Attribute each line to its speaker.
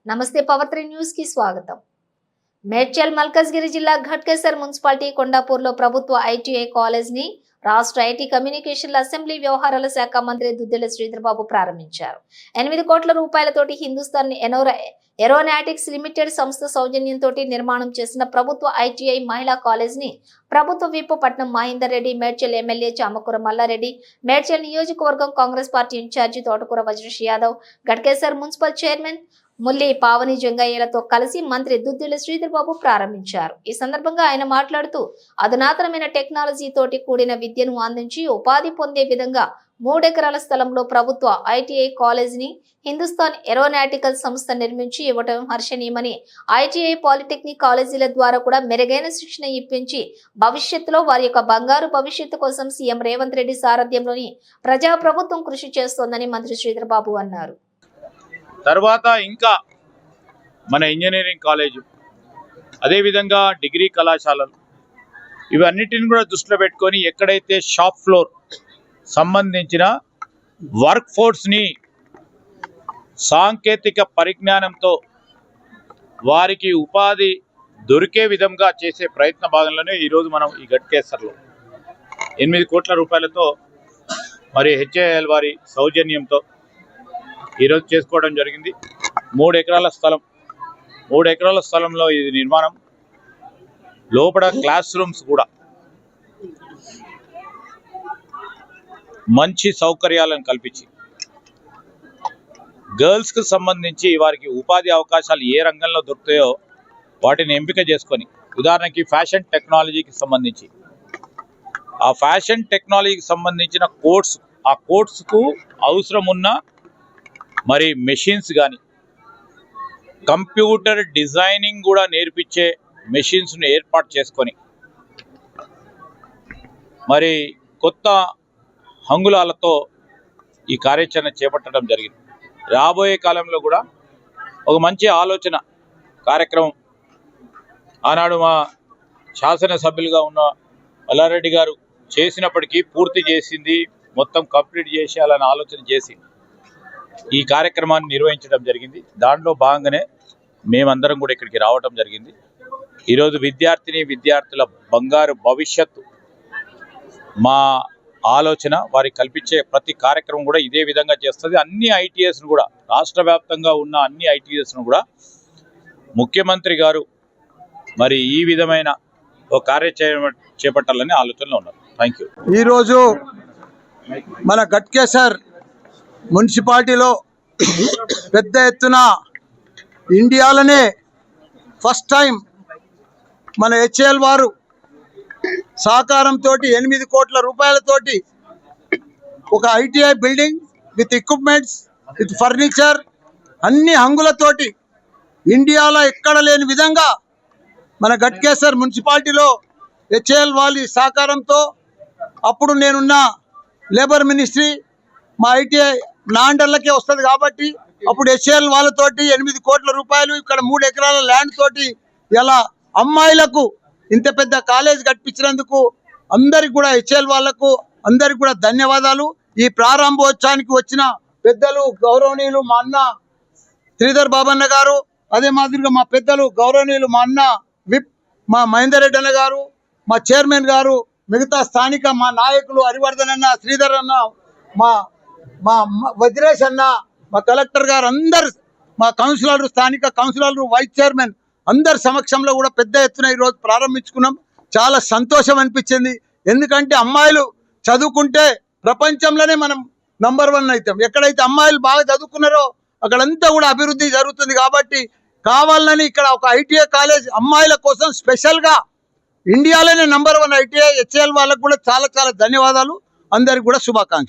Speaker 1: నమస్తే power 3 news కి స్వాగతం. మేడ్చల్ మల్కజ్గిరి జిల్లా ఘట్కేసర్ మున్సిపాలిటీ కొండాపూర్లో ప్రభుత్వ ఐటీఐ కాలేజ్ ని రాష్ట్ర ఐటీ కమ్యూనికేషన్ల అసెంబ్లీ వ్యవహారాల శాఖ మంత్రి దుద్దిళ్ల శ్రీధర్ బాబు ప్రారంభించారు. 8 కోట్ల రూపాయలతోటి హిందుస్థాన్ ఏరోనాటిక్స్ లిమిటెడ్ సంస్థ సౌజన్యంతో నిర్మాణం చేసిన ప్రభుత్వ ఐటీఐ మహిళా కాలేజ్ ని ప్రభుత్వ విప్ పట్నం మహేందర్ రెడ్డి, మేడ్చల్ ఎమ్మెల్యే చామకూర మల్లారెడ్డి, మేడ్చల్ నియోజకవర్గం కాంగ్రెస్ పార్టీ ఇన్ఛార్జి తోటకూర వజ్రేష్ యాదవ్, ఘట్కేసర్ మున్సిపల్ చైర్మన్ ముల్లి పావని జంగయ్యలతో కలిసి మంత్రి దుద్దిళ్ల శ్రీధర్ బాబు ప్రారంభించారు. ఈ సందర్భంగా ఆయన మాట్లాడుతూ అధునాతనమైన టెక్నాలజీ తోటి కూడిన విద్యను అందించి ఉపాధి పొందే విధంగా 3 ఎకరాల స్థలంలో ప్రభుత్వ ఐటీఐ కాలేజ్ ని హిందుస్థాన్ ఏరోనాటికల్ సంస్థ నిర్మించి ఇవ్వటం హర్షణీయమని, ఐటీఐ పాలిటెక్నిక్ కాలేజీల ద్వారా కూడా మెరుగైన శిక్షణ ఇప్పించి భవిష్యత్తులో వారి యొక్క బంగారు భవిష్యత్తు కోసం సీఎం రేవంత్ రెడ్డి సారథ్యంలోని ప్రజాప్రభుత్వం కృషి చేస్తోందని మంత్రి శ్రీధర్ బాబు అన్నారు.
Speaker 2: తర్వాత ఇంకా మన ఇంజనీరింగ్ కాలేజు, అదేవిధంగా డిగ్రీ కళాశాలలు, ఇవన్నిటిని కూడా దృష్టిలో పెట్టుకొని ఎక్కడైతే షాప్ ఫ్లోర్ సంబంధించిన వర్క్ ఫోర్స్ని సాంకేతిక పరిజ్ఞానంతో వారికి ఉపాధి దొరికే విధంగా చేసే ప్రయత్న భాగంలోనే ఈరోజు మనం ఈ ఘట్కేసర్లో 8 కోట్ల రూపాయలతో మరి హెచ్ఏఎల్ వారి సౌజన్యంతో ఈరోజు చేసుకోవడం జరిగింది. 3 ఎకరాల స్థలం, 3 ఎకరాల స్థలంలో ఇది నిర్మాణం. లోపల క్లాస్ రూమ్స్ కూడా మంచి సౌకర్యాలను కల్పించి గర్ల్స్కి సంబంధించి వారికి ఉపాధి అవకాశాలు ఏ రంగంలో దొరుకుతాయో వాటిని ఎంపిక చేసుకొని, ఉదాహరణకి ఫ్యాషన్ టెక్నాలజీకి సంబంధించి ఆ ఫ్యాషన్ టెక్నాలజీకి సంబంధించిన కోర్స్, ఆ కోర్సుకు అవసరం ఉన్న మరి మెషిన్స్ కానీ, కంప్యూటర్ డిజైనింగ్ కూడా నేర్పించే మెషిన్స్ను ఏర్పాటు చేసుకొని మరి కొత్త హంగులాలతో ఈ కార్యాచరణ చేపట్టడం జరిగింది. రాబోయే కాలంలో కూడా ఒక మంచి ఆలోచన కార్యక్రమం ఆనాడు మా శాసనసభ్యులుగా ఉన్న మల్లారెడ్డి గారు చేసినప్పటికీ పూర్తి చేసింది మొత్తం కంప్లీట్ చేసేయాలని ఆలోచన చేసి ఈ కార్యక్రమాన్ని నిర్వహించడం జరిగింది. దాంట్లో భాగంగానే మేమందరం కూడా ఇక్కడికి రావడం జరిగింది. ఈరోజు విద్యార్థుల బంగారు భవిష్యత్తు మా ఆలోచన. వారికి కల్పించే ప్రతి కార్యక్రమం కూడా ఇదే విధంగా చేస్తుంది. అన్ని ఐటీఎస్ను కూడా, రాష్ట్ర వ్యాప్తంగా ఉన్న అన్ని ఐటీఎస్ను కూడా ముఖ్యమంత్రి గారు మరి ఈ విధమైన ఒక కార్యాచరణ చేపట్టాలని ఆలోచనలో ఉన్నారు. Thank you.
Speaker 3: ఈరోజు మన ఘట్కేసర్ మున్సిపాలిటీలో పెద్ద ఎత్తున ఇండియాలోనే ఫస్ట్ టైం మన హెచ్ఏఎల్ వారు సహకారంతో 8 కోట్ల రూపాయలతోటి ఒక ITI building with equipments, with furniture, అన్ని హంగులతోటి ఇండియాలో ఎక్కడ లేని విధంగా మన ఘట్కేసర్ మున్సిపాలిటీలో హెచ్ఏఎల్ వాళ్ళ సహకారంతో, అప్పుడు నేనున్న లేబర్ మినిస్ట్రీ మా ఐటీఐ నాండర్లకే వస్తుంది కాబట్టి అప్పుడు హెచ్ఏఎల్ వాళ్ళతోటి 8 కోట్ల రూపాయలు, ఇక్కడ 3 ఎకరాల ల్యాండ్ తోటి ఇలా అమ్మాయిలకు ఇంత పెద్ద కాలేజ్ కట్టించినందుకు అందరికి కూడా, హెచ్ఏఎల్ వాళ్లకు అందరికి కూడా ధన్యవాదాలు. ఈ ప్రారంభోత్సవానికి వచ్చిన పెద్దలు గౌరవనీయులు మా అన్న శ్రీధర్ బాబన్న గారు, అదే మాదిరిగా మా పెద్దలు గౌరవనీయులు మా అన్న విప్ మా మహేందర్ రెడ్డి అన్న గారు, మా చైర్మన్ గారు, మిగతా స్థానిక మా నాయకులు హరివర్ధన్ అన్న, శ్రీధర్ అన్న, మా మా వజ్రేష్ అన్న, మా కలెక్టర్ గారు, అందరు మా కౌన్సిలర్లు, స్థానిక కౌన్సిలర్లు, వైస్ చైర్మన్ అందరి సమక్షంలో కూడా పెద్ద ఎత్తున ఈరోజు ప్రారంభించుకున్నాం. చాలా సంతోషం అనిపించింది. ఎందుకంటే అమ్మాయిలు చదువుకుంటే ప్రపంచంలోనే మనం నంబర్ 1 అవుతాం. ఎక్కడైతే అమ్మాయిలు బాగా చదువుకున్నారో అక్కడంతా కూడా అభివృద్ధి జరుగుతుంది. కాబట్టి కావాలని ఇక్కడ ఒక ఐటీఐ కాలేజ్ అమ్మాయిల కోసం స్పెషల్గా ఇండియాలోనే నంబర్ 1 ఐటీఐ హెచ్ఏఎల్ వాళ్ళకు కూడా చాలా చాలా ధన్యవాదాలు. అందరికి కూడా శుభాకాంక్షలు.